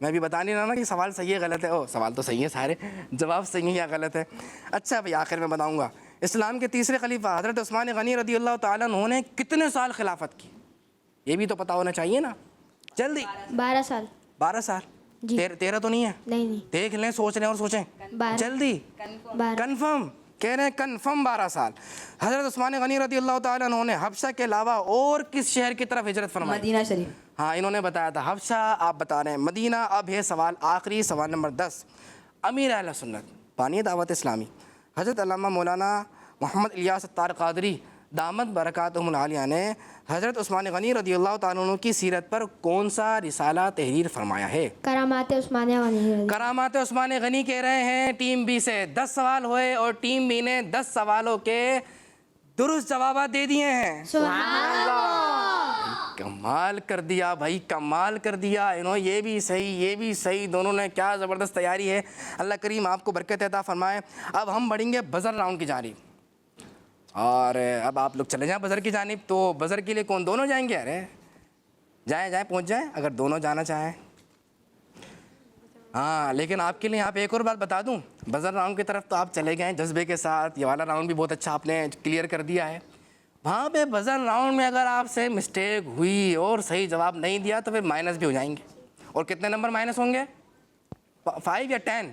میں بھی بتا نہیں رہا نا کہ سوال صحیح ہے غلط ہے. سوال تو صحیح ہے سارے, جواب صحیح ہے یا غلط ہے. اچھا بھائی آخر میں بتاؤں گا, اسلام کے تیسرے خلیفہ حضرت عثمان غنی رضی اللہ تعالیٰ عنہ نے کتنے سال خلافت کی, یہ بھی تو پتہ ہونا چاہیے نا. جلدی.
12 سال.
12 سال.
جی.
13 تو نہیں ہے؟
نہیں.
دیکھ لیں, سوچ لیں اور سوچیں.
12.
جلدی.
12.
کنفرم کہہ رہے ہیں, کنفرم 12 سال. حضرت عثمان غنی رضی اللہ تعالیٰ عنہ نے حبشہ کے علاوہ اور کس شہر کی طرف ہجرت فرمائی؟
مدینہ شریف.
ہاں انہوں نے بتایا تھا حبشہ, آپ بتا رہے ہیں مدینہ. اب ہے سوال آخری, سوال نمبر 10. امیر اہل سنت بانی دعوت اسلامی حضرت علامہ مولانا محمد الیاس الطار قادری دامت برکاتہم العالیہ نے حضرت عثمان غنی رضی اللہ تعالیٰ عنہ کی سیرت پر کون سا رسالہ تحریر فرمایا ہے؟
کرامات عثمان غنی.
کرامات عثمان غنی کہہ رہے ہیں. ٹیم بی سے 10 سوال ہوئے اور ٹیم بی نے 10 سوالوں کے درست جوابات دے دیے ہیں.
سبحان اللہ.
کمال کر دیا بھائی, کمال کر دیا. انہوں یہ بھی صحیح یہ بھی صحیح, دونوں نے کیا زبردست تیاری ہے. اللہ کریم آپ کو برکت عطا فرمائے. اب ہم بڑھیں گے بزر راؤنڈ کی جانب, اور اب آپ لوگ چلے جائیں بزر کی جانب. تو بزر کے لیے کون, دونوں جائیں گے؟ ارے جائیں پہنچ جائیں اگر دونوں جانا چاہیں. ہاں لیکن آپ کے لیے یہاں پہ ایک اور بات بتا دوں, بزر راؤنڈ کی طرف تو آپ چلے گئے جذبے کے ساتھ, یہ والا راؤنڈ بھی بہت اچھا آپ نے کلیئر کر دیا ہے. وہاں پہ بزر راؤنڈ میں اگر آپ سے مسٹیک ہوئی اور صحیح جواب نہیں دیا تو پھر مائنس بھی ہو جائیں گے. اور کتنے نمبر مائنس ہوں گے؟ 5 یا 10؟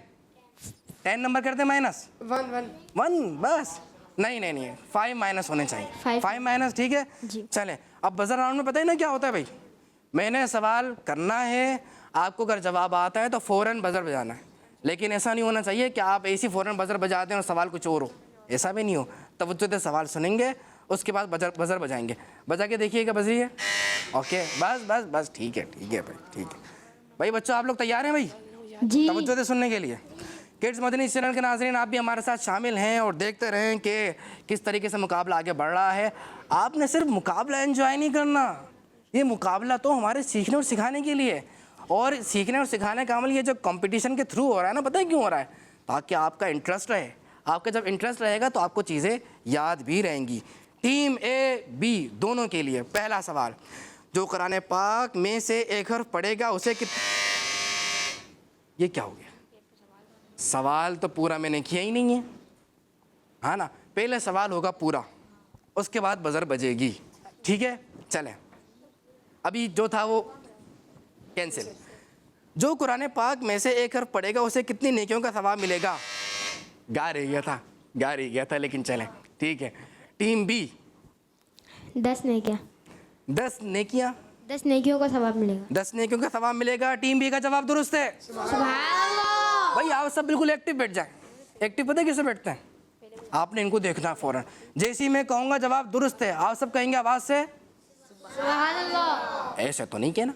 10 نمبر کرتے مائنس. 1 بس. نہیں 5 مائنس ہونے چاہیے. 5 مائنس, ٹھیک ہے. چلیں اب بزر راؤنڈ میں پتہ ہی نا کیا ہوتا ہے بھائی, میں نے سوال کرنا ہے, آپ کو اگر جواب آتا ہے تو فوراً بزر بجانا ہے. لیکن ایسا نہیں ہونا چاہیے کہ آپ ایسی فوراً بزر بجا دیں اور سوال کچھ اور ہو, ایسا بھی نہیں ہو. توجہ سے سوال سنیں گے, اس کے بعد بزر بجائیں گے. بجا کے دیکھیے گا بزری ہے. اوکے بس ٹھیک ہے بھائی, ٹھیک ہے بھائی. بچوں آپ لوگ تیار ہیں بھائی
جی.
توجہ سے سننے کے لیے؟ کڈز مدنی چینل کے ناظرین آپ بھی ہمارے ساتھ شامل ہیں اور دیکھتے رہیں کہ کس طریقے سے مقابلہ آگے بڑھ رہا ہے. آپ نے صرف مقابلہ انجوائے نہیں کرنا, یہ مقابلہ تو ہمارے سیکھنے اور سکھانے کے لیے. اور سیکھنے اور سکھانے کا عمل یہ جو کمپٹیشن کے تھرو ہو رہا ہے نا, پتہ ہے کیوں ہو رہا ہے؟ تاکہ آپ کا انٹرسٹ رہے. آپ کا جب انٹرسٹ رہے گا تو آپ کو چیزیں یاد بھی رہیں گی. ٹیم اے بی دونوں کے لیے پہلا سوال, جو قرآن پاک میں سے ایک حرف پڑھے گا اسے یہ کیا ہو گیا؟ سوال تو پورا میں نے کیا ہی نہیں ہے, ہاں نا. پہلے سوال ہوگا پورا, اس کے بعد بزر بجے گی, ٹھیک ہے. چلیں ابھی جو تھا وہ کینسل. جو قرآن پاک میں سے ایک حرف پڑھے گا اسے کتنی نیکیوں کا ثواب ملے گا؟ گا رہ گیا تھا لیکن چلیں ٹھیک ہے. ٹیم بی
10 نیکیاں.
10 نیکیاں,
10 نیکیوں کا ثواب ملے گا.
10 نیکیوں کا ثواب ملے گا. ٹیم بی کا جواب درست ہے. بھائی آپ سب بالکل ایکٹیو بیٹھ جائیں. ایکٹیو پتہ ہے کیسے بیٹھتے ہیں؟ آپ نے ان کو دیکھنا فوراً. جیسے ہی میں کہوں گا جواب درست ہے, آپ سب کہیں گے آواز سے
سبحان اللہ.
ایسے تو نہیں کہنا,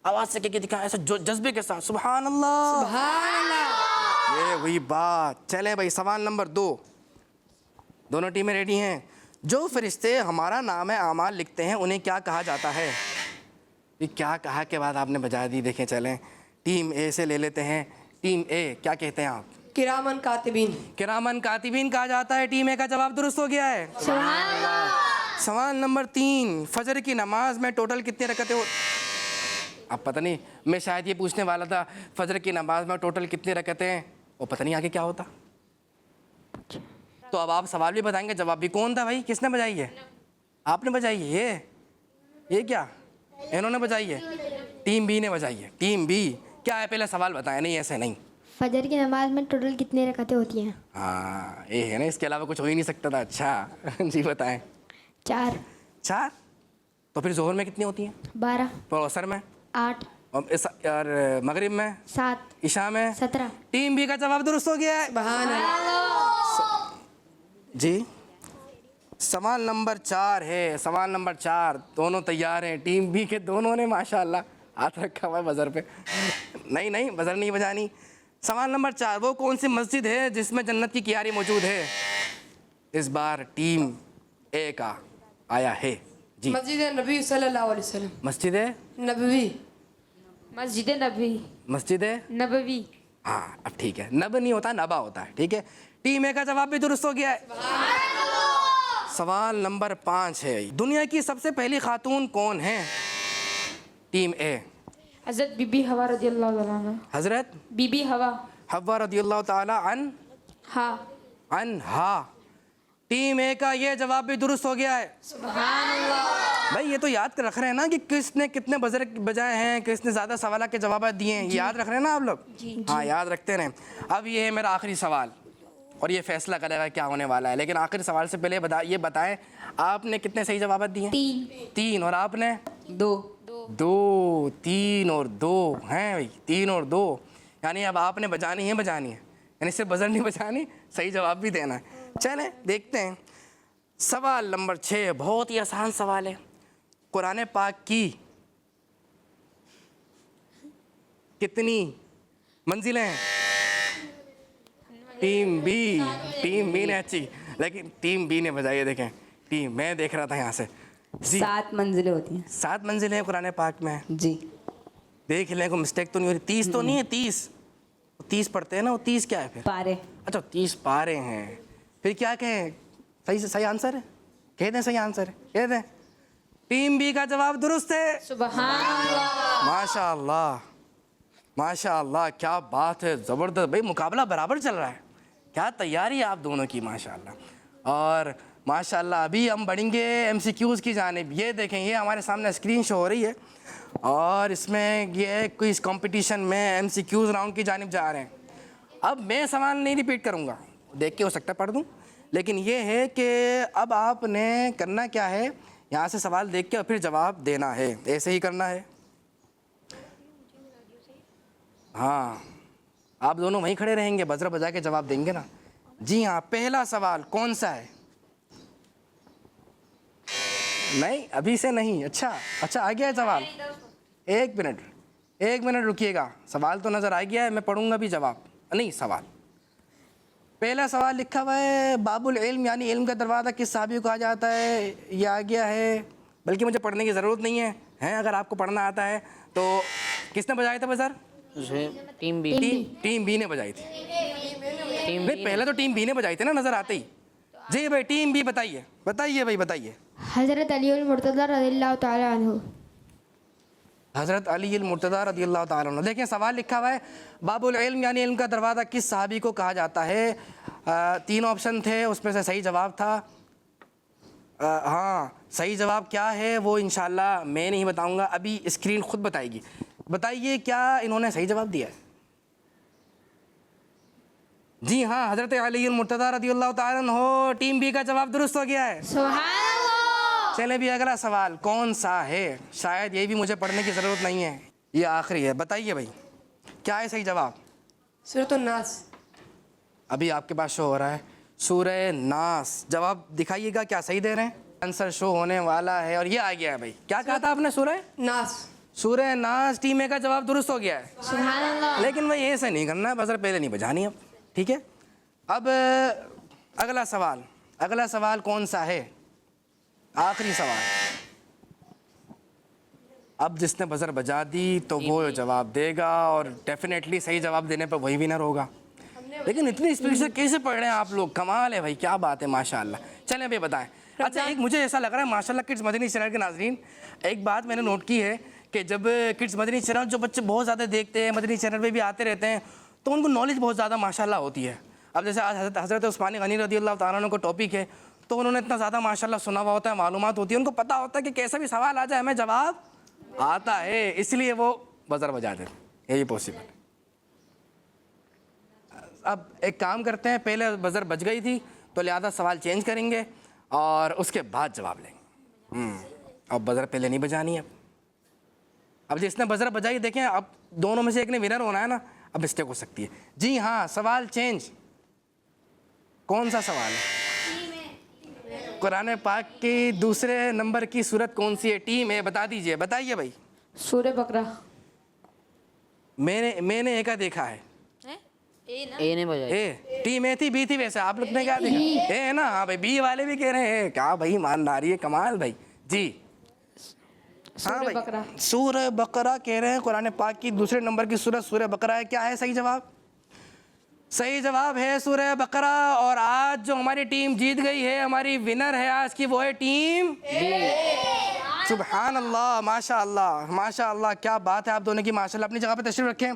آواز سے کہ دکھا, ایسا جذبے کے ساتھ سبحان اللہ.
سبحان اللہ.
یہ وہی بات. چلیں بھائی سوال نمبر 2, دونوں ٹیمیں ریڈی ہیں. جو فرشتے ہمارا نام اعمال لکھتے ہیں انہیں کیا کہا جاتا ہے؟ یہ کیا کہا کے بعد آپ نے بجا دی. دیکھیں چلیں ٹیم اے سے لے لیتے ہیں. ٹیم اے کیا کہتے ہیں آپ؟
کرامن کاتبین.
کرامن کاتبین کہا جاتا ہے. ٹیم اے کا جواب درست ہو گیا ہے.
سبحان اللہ.
سوال نمبر 3, فجر کی نماز میں ٹوٹل کتنے رکعتیں اب پتہ نہیں, میں شاید یہ پوچھنے والا تھا فجر کی نماز میں ٹوٹل کتنے رکعتیں ہیں, وہ پتہ نہیں آگے کیا ہوتا. تو اب آپ سوال بھی بتائیں گے, جواب بھی. کون تھا بھائی, کس نے بجائی ہے؟ آپ نے بجائی ہے. یہ کیا انہوں نے بجائی ہے؟ ٹیم بی نے بجائی ہے. ٹیم بی کیا ہے, پہلے سوال بتائیں. نہیں ایسے نہیں.
فجر کی نماز میں ٹوٹل کتنے رکعتیں ہوتی ہیں؟
ہاں یہ ہے نا, اس کے علاوہ کچھ ہو ہی نہیں سکتا تھا. اچھا جی بتائیں.
4.
تو پھر ظہر میں کتنی ہوتی ہیں؟
12.
اور عصر میں
8.
اور مغرب میں
7.
عشاء میں
17.
ٹیم بی کا جواب درست ہو گیا ہے.
سبحان اللہ.
جی سوال نمبر 4 ہے. سوال نمبر 4, دونوں تیار ہیں. ٹیم بی کے دونوں نے ماشاءاللہ ہاتھ رکھا ہوا ہے بزر پہ. نہیں بزر نہیں بجانی. سوال نمبر 4, وہ کون سی مسجد ہے جس میں جنت کی کیاری موجود ہے؟ اس بار ٹیم اے کا آیا ہے. جی
مسجد نبی صلی اللہ علیہ وسلم.
مسجد
نبوی.
مسجد نبوی.
مسجد
نبوی.
ہاں اب ٹھیک ہے, نب نہیں ہوتا نبا ہوتا ہے. ٹھیک ہے, ٹیم اے کا جواب بھی درست ہو گیا ہے. سوال نمبر 5 ہے, دنیا کی سب سے پہلی خاتون کون ہے؟ ٹیم اے
حضرت بی بی ہوا رضی اللہ تعالیٰ عنہ.
حضرت
بی بی ہوا.
حوا رضی اللہ تعالیٰ
ہاں.
عنہا. ٹیم اے کا یہ جواب بھی درست ہو گیا ہے.
سبحان اللہ.
بھائی یہ تو یاد کر رکھ رہے ہیں نا کہ کس نے کتنے بزر بجائے ہیں, کس نے زیادہ سوالات کے جوابات دیے ہیں, یہ یاد رکھ رہے ہیں نا آپ لوگ؟ ہاں یاد رکھتے رہیں. اب یہ ہے میرا آخری سوال اور یہ فیصلہ کرے گا کیا ہونے والا ہے. لیکن آخری سوال سے پہلے یہ بتائیں آپ نے کتنے صحیح جوابات دیے ہیں؟ 3. اور آپ نے
2.
2. 3 اور 2 ہیں بھائی, 3 اور 2. یعنی اب آپ نے بجانی ہے, یعنی صرف بزر نہیں بجانی, صحیح جواب بھی دینا ہے. چلیں دیکھتے ہیں. سوال نمبر 6 بہت ہی آسان سوال ہے. قرآن پاک کی کتنی منزلیں ہیں؟ ٹیم بی نے اچھی, لیکن ٹیم بی نے بجائی. دیکھیں ٹیم, میں دیکھ رہا تھا یہاں سے.
7 منزلیں ہوتی ہیں.
7 منزلیں ہیں قرآن پاک میں.
جی
دیکھ لیں کوئی مسٹیک تو نہیں ہو رہی. 30 تو نہیں ہے, 30 پڑھتے ہیں نا, وہ 30 کیا ہے پھر؟
پارے.
اچھا 30 پارے ہیں. پھر کیا کہیں, صحیح آنسر ہے, کہہ دیں صحیح آنسر ہے, کہہ دیں. ٹیم بی کا جواب درست ہے.
سبحان اللہ.
ماشاء اللہ ماشاء اللہ, کیا بات ہے, زبردست بھائی. مقابلہ برابر چل رہا ہے, کیا تیاری ہے آپ دونوں کی ماشاء اللہ. اور ماشاء اللہ ابھی ہم بڑھیں گے ایم سی کیوز کی جانب. یہ دیکھیں, یہ ہمارے سامنے اسکرین شو ہو رہی ہے اور اس میں یہ کوئی اس کمپٹیشن میں ایم سی کیوز راؤنڈ کی جانب جا رہے ہیں. اب میں سوال نہیں ریپیٹ کروں گا, دیکھ کے ہو سکتا ہے پڑھ دوں, لیکن یہ ہے کہ اب آپ نے کرنا کیا ہے, یہاں سے سوال دیکھ کے اور پھر جواب دینا ہے. ایسے ہی کرنا ہے. ہاں آپ دونوں وہیں کھڑے رہیں گے, بزر بجا کے جواب دیں گے نا. جی ہاں, پہلا سوال کون سا ہے؟ نہیں ابھی سے نہیں. اچھا آ گیا ہے سوال. ایک منٹ رکیے گا. سوال تو نظر آ گیا ہے, میں پڑھوں گا بھی جواب. نہیں سوال, پہلا سوال لکھا ہوا ہے باب العلم یعنی علم کا دروازہ کس صحابی کو کہا جاتا ہے. یہ آ گیا ہے, بلکہ مجھے پڑھنے کی ضرورت نہیں ہے. اگر آپ کو پڑھنا آتا ہے تو کس نے بجایا تھا buzzer?
Team B.
Team B نے بجائی تھی. نہیں پہلے تو ٹیم بی نے بجائی تھی نا, نظر آتے ہی. جی بھائی ٹیم بی بتائیے بھائی بتائیے.
حضرت علی المرتضیٰ رضی اللہ تعالیٰ عنہ.
حضرت علی المرتضیٰ رضی اللہ تعالیٰ عنہ. دیکھیں سوال لکھا ہوا ہے باب العلم یعنی علم کا دروازہ کس صحابی کو کہا جاتا ہے. 3 آپشن تھے, اس میں سے صحیح جواب تھا. ہاں صحیح جواب کیا ہے وہ انشاءاللہ میں نہیں بتاؤں گا, ابھی اسکرین خود بتائے گی. بتائیے کیا انہوں نے صحیح جواب دیا ہے؟ جی ہاں, حضرت علی المرتضیٰ رضی اللہ تعالیٰ عنہ. ٹیم بی کا جواب درست ہو گیا ہے.
سبحان اللہ.
چلیں بھی اگلا سوال کون سا ہے؟ شاید یہ بھی مجھے پڑھنے کی ضرورت نہیں ہے, یہ آخری ہے. بتائیے بھائی کیا ہے صحیح جواب؟
سورۃ الناس.
ابھی آپ کے پاس شو ہو رہا ہے سورہ ناس. جواب دکھائیے گا کیا صحیح دے رہے ہیں. آنسر شو ہونے والا ہے اور یہ آ گیا ہے بھائی. کیا کہا تھا آپ نے؟ سورہ ناس. ٹیم اے کا جواب درست ہو گیا ہے.
سبحان اللہ.
لیکن بھائی ایسے نہیں کرنا ہے, بزر پہلے نہیں بجانی اب, ٹھیک ہے. اب اگلا سوال کون سا ہے؟ آخری سوال. اب جس نے بزر بجا دی تو وہ جواب دے گا اور ڈیفینیٹلی صحیح جواب دینے پہ وہی ونر ہوگا. لیکن اتنی اسپیڈ سے کیسے پڑھ رہے ہیں آپ لوگ, کمال ہے بھائی, کیا بات ہے ماشاء اللہ. چلیں بھائی بتائیں. اچھا ایک مجھے ایسا لگ رہا ہے ماشاء اللہ کڈس مدنی چینل کے ناظرین, ایک بات میں نے نوٹ کی ہے کہ جب کڈس مدنی چینل جو بچے بہت زیادہ دیکھتے ہیں, مدنی چینل پہ بھی آتے رہتے ہیں, تو ان کو نالج بہت زیادہ ماشاء اللہ ہوتی ہے. اب جیسے آج حضرت عثمان غنی رضی اللہ تعالیٰ عنہ کو ٹاپک ہے, تو انہوں نے اتنا زیادہ ماشاء اللہ سنا ہوا ہوتا ہے, معلومات ہوتی ہے, ان کو پتہ ہوتا ہے کہ کیسا بھی سوال آ جائے ہمیں جواب آتا ہے, اس لیے وہ بزر بجا دیتے. یہی پاسبل ہے. اب ایک کام کرتے ہیں, پہلے بزر بج گئی تھی تو لہٰذا سوال چینج کریں گے اور اس کے بعد جواب لیں گے. اب بزر پہلے نہیں بجانی ہے. اب جس نے بزر بجائی, دیکھیں اب دونوں میں سے ایک نے ونر ہونا ہے نا, اب مسٹیک ہو سکتی ہے. جی ہاں سوال چینج. کون سا سوال ہے؟ قرآن پاک کی دوسرے نمبر کی سورت کون سی ہے؟ ٹیم ہے, بتا دیجئے, بتائیے بھائی.
سورہ بقرہ.
میں نے ایک دیکھا ہے.
اے نے بجائی.
اے ٹیم اے تھی, بی تھی, ویسے آپ لوگ نے کیا دیکھا؟ اے ہے نا. ہاں بھائی بی والے بھی کہہ رہے ہیں, کیا بھائی ایمانداری ہے, کمال بھائی. جی ہاں بھائی سورہ بقرہ کہہ رہے ہیں, قرآن پاک کی دوسرے نمبر کی سورت سورہ بقرہ ہے. کیا ہے صحیح جواب؟ صحیح جواب ہے سورہ بقرہ. اور آج جو ہماری ٹیم جیت گئی ہے, ہماری ونر ہے آج کی, وہ ہے ٹیم. سبحان اللہ، ماشاء اللہ ماشاء اللہ، کیا بات ہے آپ دونوں کی، ماشاء اللہ. اپنی جگہ پہ تشریف رکھیں.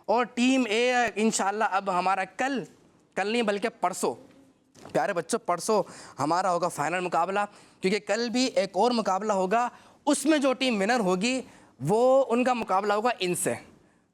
اور ٹیم اے انشاءاللہ اب ہمارا کل نہیں بلکہ پرسوں، پیارے بچوں پرسوں ہمارا ہوگا فائنل مقابلہ، کیونکہ کل بھی ایک اور مقابلہ ہوگا، اس میں جو ٹیم ونر ہوگی وہ ان کا مقابلہ ہوگا ان سے.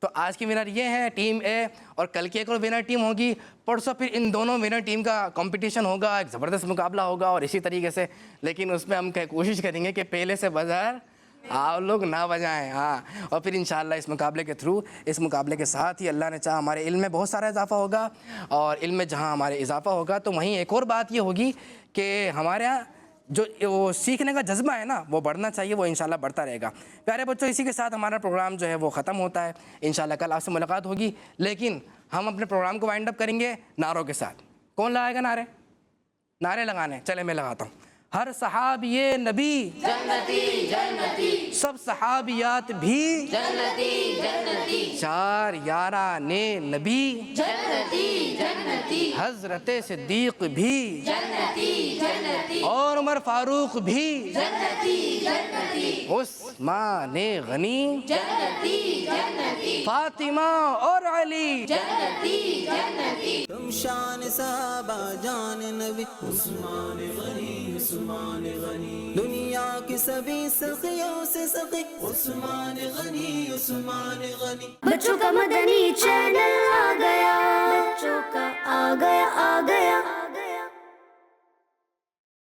تو آج کی ونر یہ ہے ٹیم اے، اور کل کی ایک اور ونر ٹیم ہوگی، پرسوں پھر ان دونوں ونر ٹیم کا کمپٹیشن ہوگا، ایک زبردست مقابلہ ہوگا اور اسی طریقے سے. لیکن اس میں ہم کوشش کریں گے کہ پہلے سے بظاہر آپ لوگ نہ بجائیں. ہاں، اور پھر انشاءاللہ اس مقابلے کے تھرو، اس مقابلے کے ساتھ ہی اللہ نے چاہا ہمارے علم میں بہت سارا اضافہ ہوگا، اور علم میں جہاں ہمارے اضافہ ہوگا تو وہیں ایک اور بات یہ ہوگی کہ ہمارے یہاں جو وہ سیکھنے کا جذبہ ہے نا وہ بڑھنا چاہیے، وہ انشاءاللہ بڑھتا رہے گا. پیارے بچوں اسی کے ساتھ ہمارا پروگرام جو ہے وہ ختم ہوتا ہے. انشاءاللہ کل آپ سے ملاقات ہوگی، لیکن ہم اپنے پروگرام کو وائنڈ اپ کریں گے نعروں کے ساتھ. کون لگائے گا نعرے لگانے؟ چلے میں لگاتا ہوں. ہر صحابی نبی جنتی جنتی، سب صحابیات بھی جنتی جنتی، 4 یاران نبی جنتی جنتی، حضرت صدیق بھی جنتی جنتی، اور عمر فاروق بھی جنتی جنتی، عثمان غنی جنتی جنتی، فاطمہ اور علی جنتی جنتی.
تم شان صحابہ جان نبی عثمان غنی، عثمان غنی، دنیا کی سبھی سخیوں سے سخی عثمان غنی، عثمان غنی.
بچوں کا مدنی چینل آ گیا، بچوں کا آ گیا